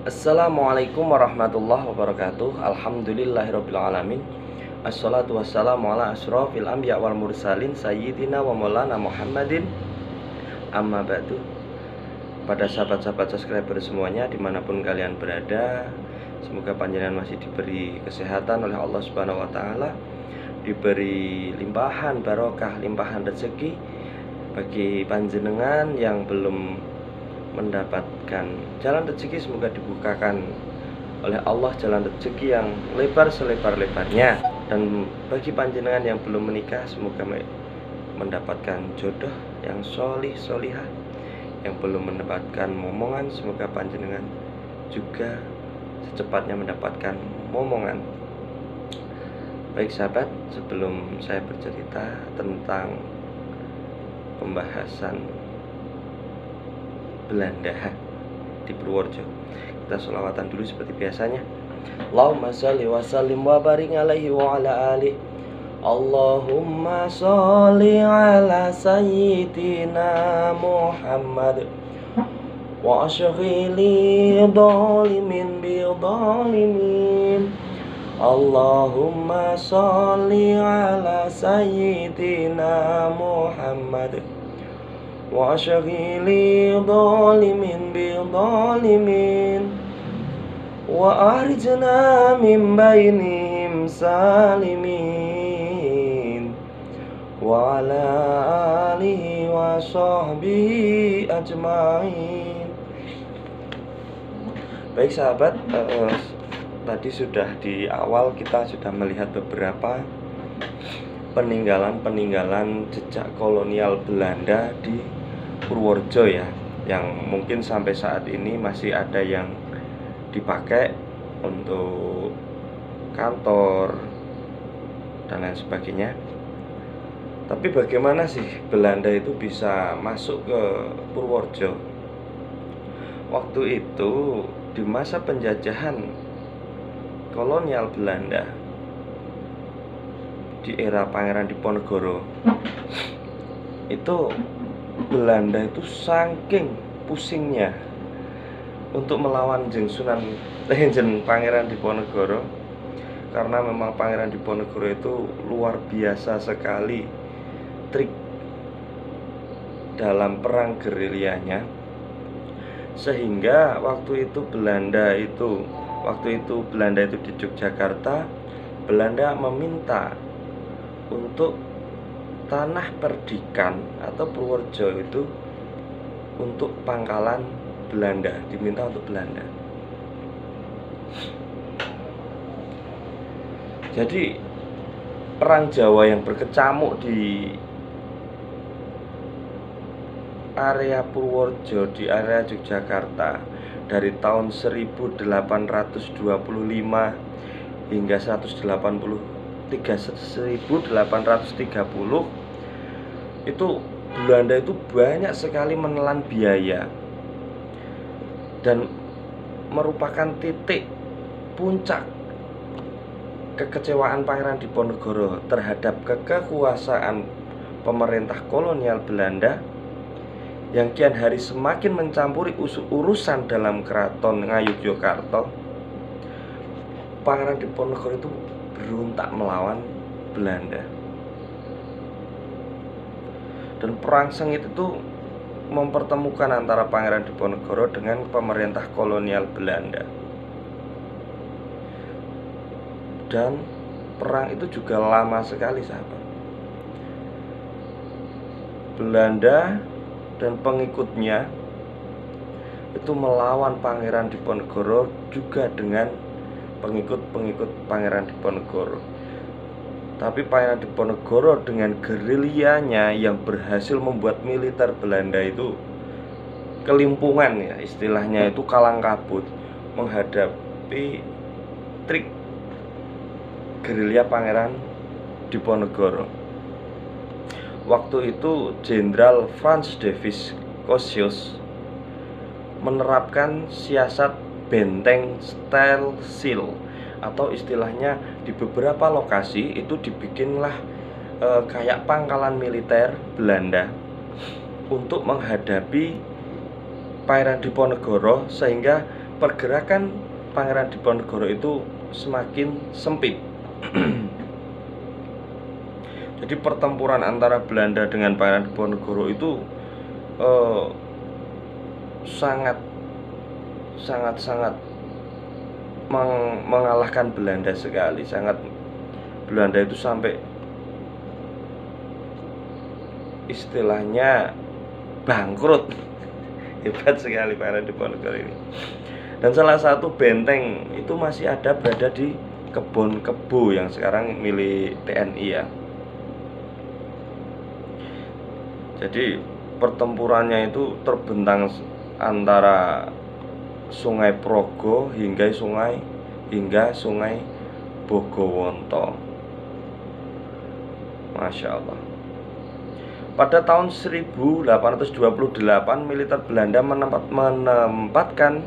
Assalamualaikum warahmatullahi wabarakatuh. Alhamdulillahirabbil alamin. Assalatu wassalamu ala asyrofil anbiya wal mursalin sayyidina wa maulana Muhammadin. Amma ba'du. Pada sahabat-sahabat subscriber semuanya dimanapun kalian berada, semoga panjenengan masih diberi kesehatan oleh Allah Subhanahu wa taala, diberi limpahan barokah, limpahan rezeki. Bagi panjenengan yang belum mendapatkan jalan rezeki, semoga dibukakan oleh Allah jalan rezeki yang lebar selebar-lebarnya. Dan bagi panjenengan yang belum menikah, semoga mendapatkan jodoh yang solih solihah. Yang belum mendapatkan momongan, semoga panjenengan juga secepatnya mendapatkan momongan. Baik sahabat, sebelum saya bercerita tentang pembahasan Belanda di Purworejo, kita sholawatan dulu seperti biasanya. Allahumma sholli wa sallim wa barik alaihi wa ala alihi. Allahumma sholli ala sayyidina Muhammad wa ashghili dhalimin bi dhalimin. Allahumma sholli ala sayyidina Muhammad wa ashghili dhalimin bi dhalimin wa ahrijna min bainihim salimin wa ala alihi wa sahbihi ajmain. Baik sahabat, tadi sudah di awal kita sudah melihat beberapa peninggalan jejak kolonial Belanda di Purworejo ya, yang mungkin sampai saat ini masih ada yang dipakai untuk kantor dan lain sebagainya. Tapi bagaimana sih Belanda itu bisa masuk ke Purworejo? Waktu itu di masa penjajahan kolonial Belanda di era Pangeran Diponegoro, itu Belanda itu saking pusingnya untuk melawan Sunan Pangeran Diponegoro, karena memang Pangeran Diponegoro itu luar biasa sekali trik dalam perang gerilyanya, sehingga waktu itu Belanda itu di Yogyakarta, Belanda meminta untuk tanah Perdikan atau Purworejo itu untuk pangkalan Belanda, diminta untuk Belanda. Jadi perang Jawa yang berkecamuk di area Purworejo, di area Yogyakarta dari tahun 1825 hingga 1830 itu Belanda itu banyak sekali menelan biaya dan merupakan titik puncak kekecewaan Pangeran Diponegoro terhadap kekuasaan pemerintah kolonial Belanda yang kian hari semakin mencampuri urusan dalam keraton Ngayogyakarta. Pangeran Diponegoro itu berontak melawan Belanda. Dan perang sengit itu mempertemukan antara Pangeran Diponegoro dengan pemerintah kolonial Belanda. Dan perang itu juga lama sekali sahabat. Belanda dan pengikutnya itu melawan Pangeran Diponegoro juga dengan pengikut-pengikut Pangeran Diponegoro. Tapi Pangeran Diponegoro dengan gerilyanya yang berhasil membuat militer Belanda itu kelimpungan ya, istilahnya itu kalang kabut menghadapi trik gerilya Pangeran Diponegoro. Waktu itu Jenderal Frans Davis Kosius menerapkan siasat benteng steel seal, atau istilahnya di beberapa lokasi itu dibikinlah kayak pangkalan militer Belanda untuk menghadapi Pangeran Diponegoro, sehingga pergerakan Pangeran Diponegoro itu semakin sempit. Jadi pertempuran antara Belanda dengan Pangeran Diponegoro itu sangat mengalahkan Belanda sekali. Belanda itu sampai istilahnya bangkrut. Hebat sekali Pangeran Diponegoro ini. Dan salah satu benteng itu masih ada berada di Kebon Kebo yang sekarang milik TNI ya. Jadi pertempurannya itu terbentang antara Sungai Progo hingga Sungai Bogowonto. Masya Allah. Pada tahun 1828 militer Belanda menempatkan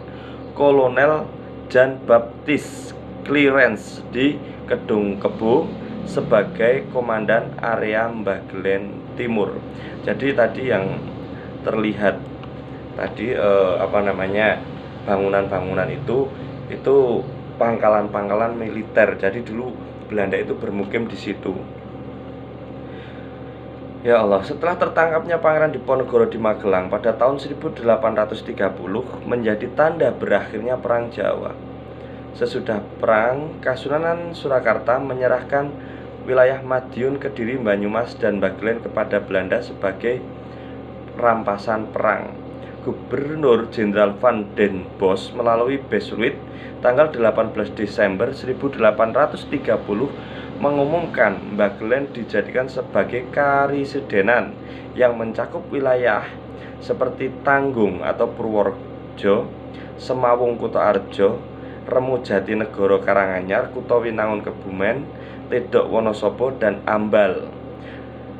Kolonel Jan Baptist Clearance di Kedung Kebo sebagai komandan area Mbagelen Timur. Jadi tadi yang terlihat tadi bangunan-bangunan itu pangkalan-pangkalan militer. Jadi dulu Belanda itu bermukim di situ. Ya Allah, setelah tertangkapnya Pangeran Diponegoro di Magelang pada tahun 1830 menjadi tanda berakhirnya Perang Jawa. Sesudah perang, Kasunanan Surakarta menyerahkan wilayah Madiun, Kediri, Banyumas, dan Bagelen kepada Belanda sebagai rampasan perang. Gubernur Jenderal Van den Bosch melalui Beeswijk tanggal 18 Desember 1830 mengumumkan Bagelen dijadikan sebagai karisidenan yang mencakup wilayah seperti Tanggung atau Purworejo, Semawung Kutoarjo, Remu Jatinegoro Karanganyar, Kutowinangun Kebumen, Tedok Wonosobo, dan Ambal.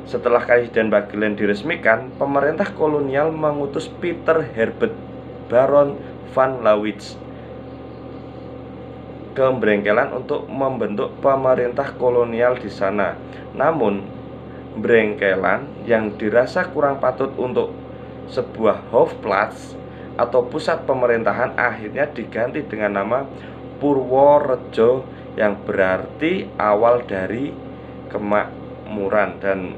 Setelah Karisiden Bagelen diresmikan, pemerintah kolonial mengutus Peter Herbert Baron van Lowitz ke Brengkelan untuk membentuk pemerintah kolonial di sana. Namun, Brengkelan yang dirasa kurang patut untuk sebuah Hoofdplaats atau pusat pemerintahan akhirnya diganti dengan nama Purworejo yang berarti awal dari kemakmuran. Dan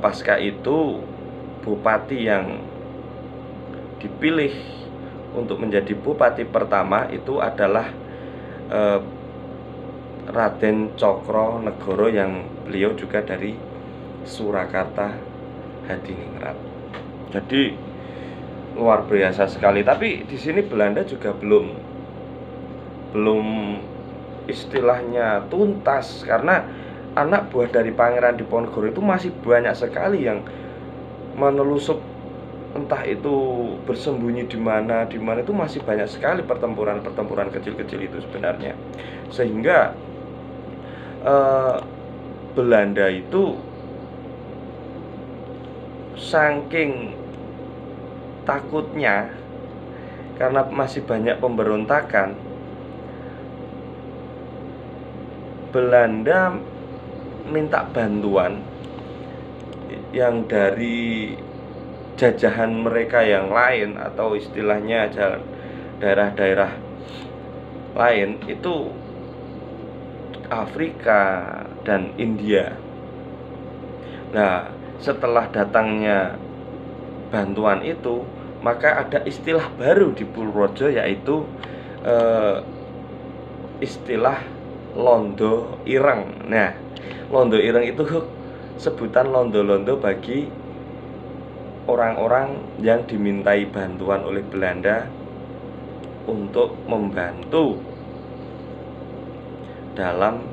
pasca itu bupati yang dipilih untuk menjadi bupati pertama itu adalah Raden Cokronegoro yang beliau juga dari Surakarta Hadiningrat. Jadi luar biasa sekali. Tapi di sini Belanda juga belum istilahnya tuntas, karena anak buah dari Pangeran Diponegoro itu masih banyak sekali yang menelusup, entah itu bersembunyi di mana itu masih banyak sekali pertempuran kecil-kecil itu sebenarnya. Sehingga Belanda itu saking takutnya karena masih banyak pemberontakan, Belanda minta bantuan yang dari jajahan mereka yang lain, atau istilahnya daerah-daerah lain itu Afrika dan India. Nah, setelah datangnya bantuan itu, maka ada istilah baru di Purworejo, yaitu istilah Londo Ireng. Nah, Londo Ireng itu sebutan londo-londo bagi orang-orang yang dimintai bantuan oleh Belanda untuk membantu dalam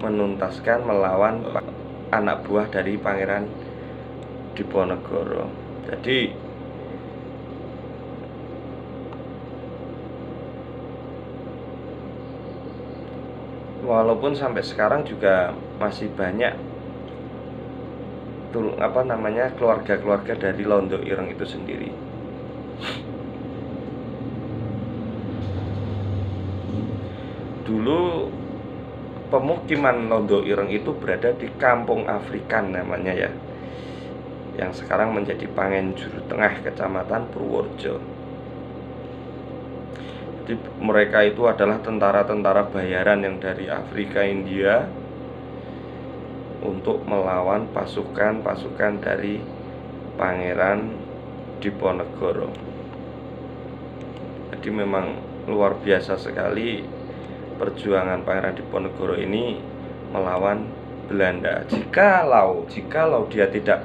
menuntaskan melawan anak buah dari Pangeran Diponegoro. Jadi walaupun sampai sekarang juga masih banyak keluarga-keluarga dari Londo Ireng itu sendiri. Dulu pemukiman Londo Ireng itu berada di Kampung Afrikan namanya ya, yang sekarang menjadi Pangen Juru Tengah, Kecamatan Purworejo. Jadi mereka itu adalah tentara-tentara bayaran yang dari Afrika India untuk melawan pasukan-pasukan dari Pangeran Diponegoro. Jadi memang luar biasa sekali perjuangan Pangeran Diponegoro ini melawan Belanda. Jikalau dia tidak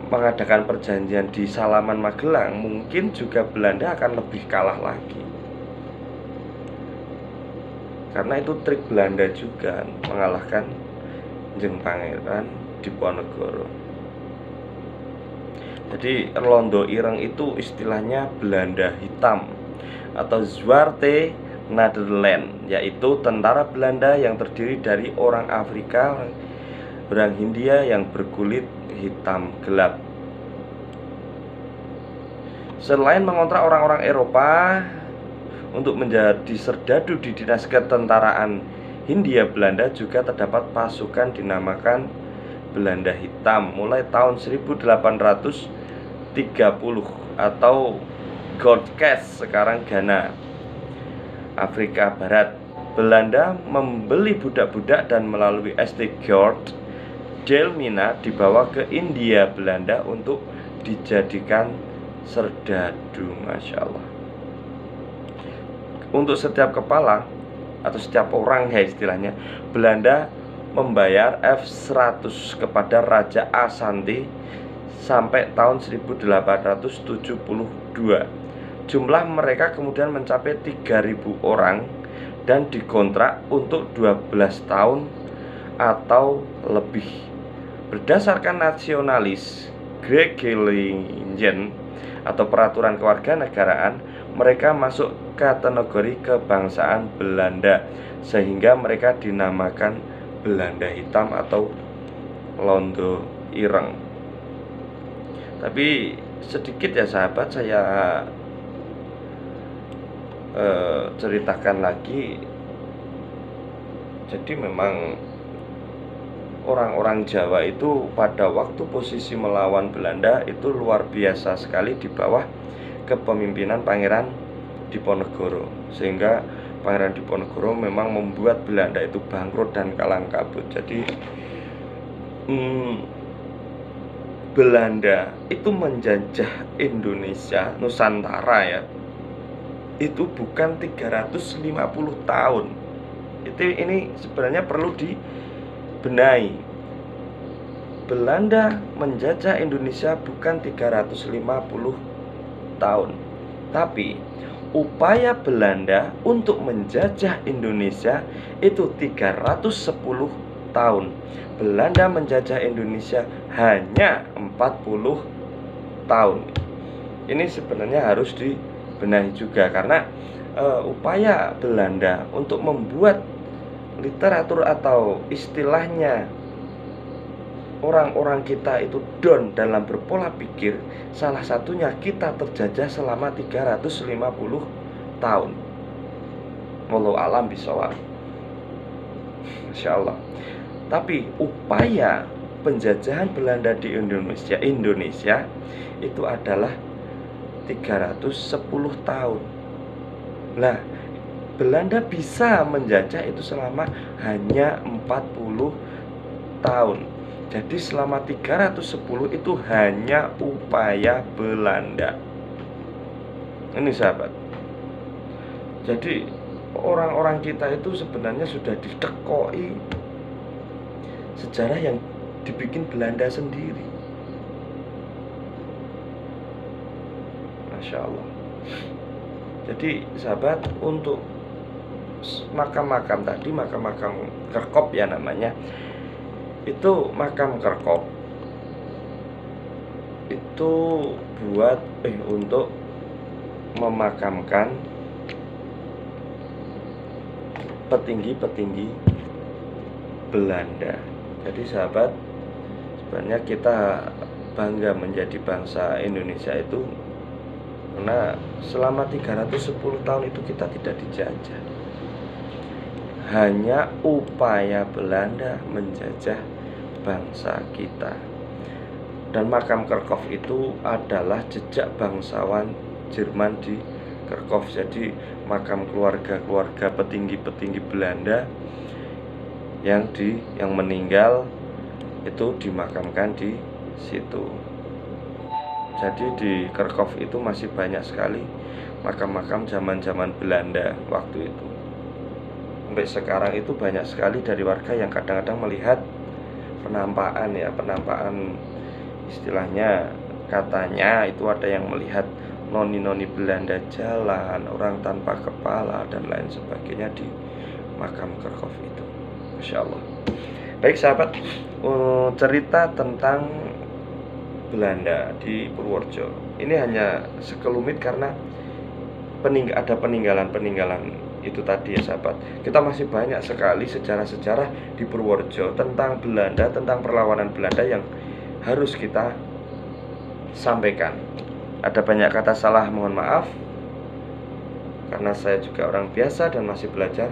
mengadakan perjanjian di Salaman Magelang, mungkin juga Belanda akan lebih kalah lagi. Karena itu trik Belanda juga mengalahkan Jeng Pangeran Diponegoro. Jadi Londo Ireng itu istilahnya Belanda hitam atau Zwarte Nederland, yaitu tentara Belanda yang terdiri dari orang Afrika, orang Hindia yang berkulit hitam gelap. Selain mengontrak orang-orang Eropa untuk menjadi serdadu di dinas ketentaraan Hindia Belanda, juga terdapat pasukan dinamakan Belanda Hitam mulai tahun 1830 atau Goldcast, sekarang Ghana, Afrika Barat. Belanda membeli budak-budak dan melalui St. George Delmina dibawa ke India Belanda untuk dijadikan serdadu. Masya Allah. Untuk setiap kepala atau setiap orang ya istilahnya, Belanda membayar F100 kepada Raja Asante sampai tahun 1872. Jumlah mereka kemudian mencapai 3.000 orang dan dikontrak untuk 12 tahun atau lebih. Berdasarkan nasionalis Gregorian atau peraturan kewarganegaraan, mereka masuk kategori kebangsaan Belanda, sehingga mereka dinamakan Belanda Hitam atau Londo Ireng. Tapi sedikit ya sahabat, saya ceritakan lagi. Jadi memang orang-orang Jawa itu pada waktu posisi melawan Belanda itu luar biasa sekali di bawah kepemimpinan Pangeran Diponegoro, sehingga Pangeran Diponegoro memang membuat Belanda itu bangkrut dan kalang kabut. Jadi Belanda itu menjajah Indonesia Nusantara ya, itu bukan 350 tahun. Ini sebenarnya perlu dibenahi. Belanda menjajah Indonesia bukan 350 tahun, tapi upaya Belanda untuk menjajah Indonesia itu 310 tahun. Belanda menjajah Indonesia hanya 40 tahun. Ini sebenarnya harus dibenahi juga, karena upaya Belanda untuk membuat literatur atau istilahnya orang-orang kita itu down dalam berpola pikir, salah satunya kita terjajah selama 350 tahun. Wallahu a'lam bishawab. Masya Allah. Tapi upaya penjajahan Belanda di Indonesia itu adalah 310 tahun. Nah, Belanda bisa menjajah itu selama hanya 40 tahun. Jadi selama 310 itu hanya upaya Belanda. Ini sahabat. Jadi orang-orang kita itu sebenarnya sudah didekoi sejarah yang dibikin Belanda sendiri. Masya Allah. Jadi sahabat, untuk makam-makam tadi, makam-makam Kerkop ya namanya, itu makam Kerkop itu buat untuk memakamkan petinggi-petinggi Belanda. Jadi sahabat, sebenarnya kita bangga menjadi bangsa Indonesia itu karena selama 310 tahun itu kita tidak dijajah. Hanya upaya Belanda menjajah bangsa kita. Dan makam Kerkop itu adalah jejak bangsawan Jerman di Kerkop. Jadi makam keluarga petinggi-petinggi Belanda yang meninggal itu dimakamkan di situ. Jadi di Kerkhof itu masih banyak sekali makam-makam zaman-zaman Belanda waktu itu. Sampai sekarang itu banyak sekali dari warga yang kadang-kadang melihat penampakan istilahnya, katanya itu ada yang melihat noni-noni Belanda jalan, orang tanpa kepala dan lain sebagainya di makam Kerkhof itu. Masya Allah. Baik sahabat, cerita tentang Belanda di Purworejo ini hanya sekelumit karena ada peninggalan itu tadi ya sahabat. Kita masih banyak sekali sejarah-sejarah di Purworejo tentang Belanda, tentang perlawanan Belanda yang harus kita sampaikan. Ada banyak kata salah, mohon maaf, karena saya juga orang biasa dan masih belajar.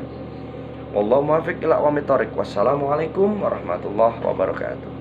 Wallahu muwaffiq ila aqwamit thoriq. Wassalamualaikum warahmatullahi wabarakatuh.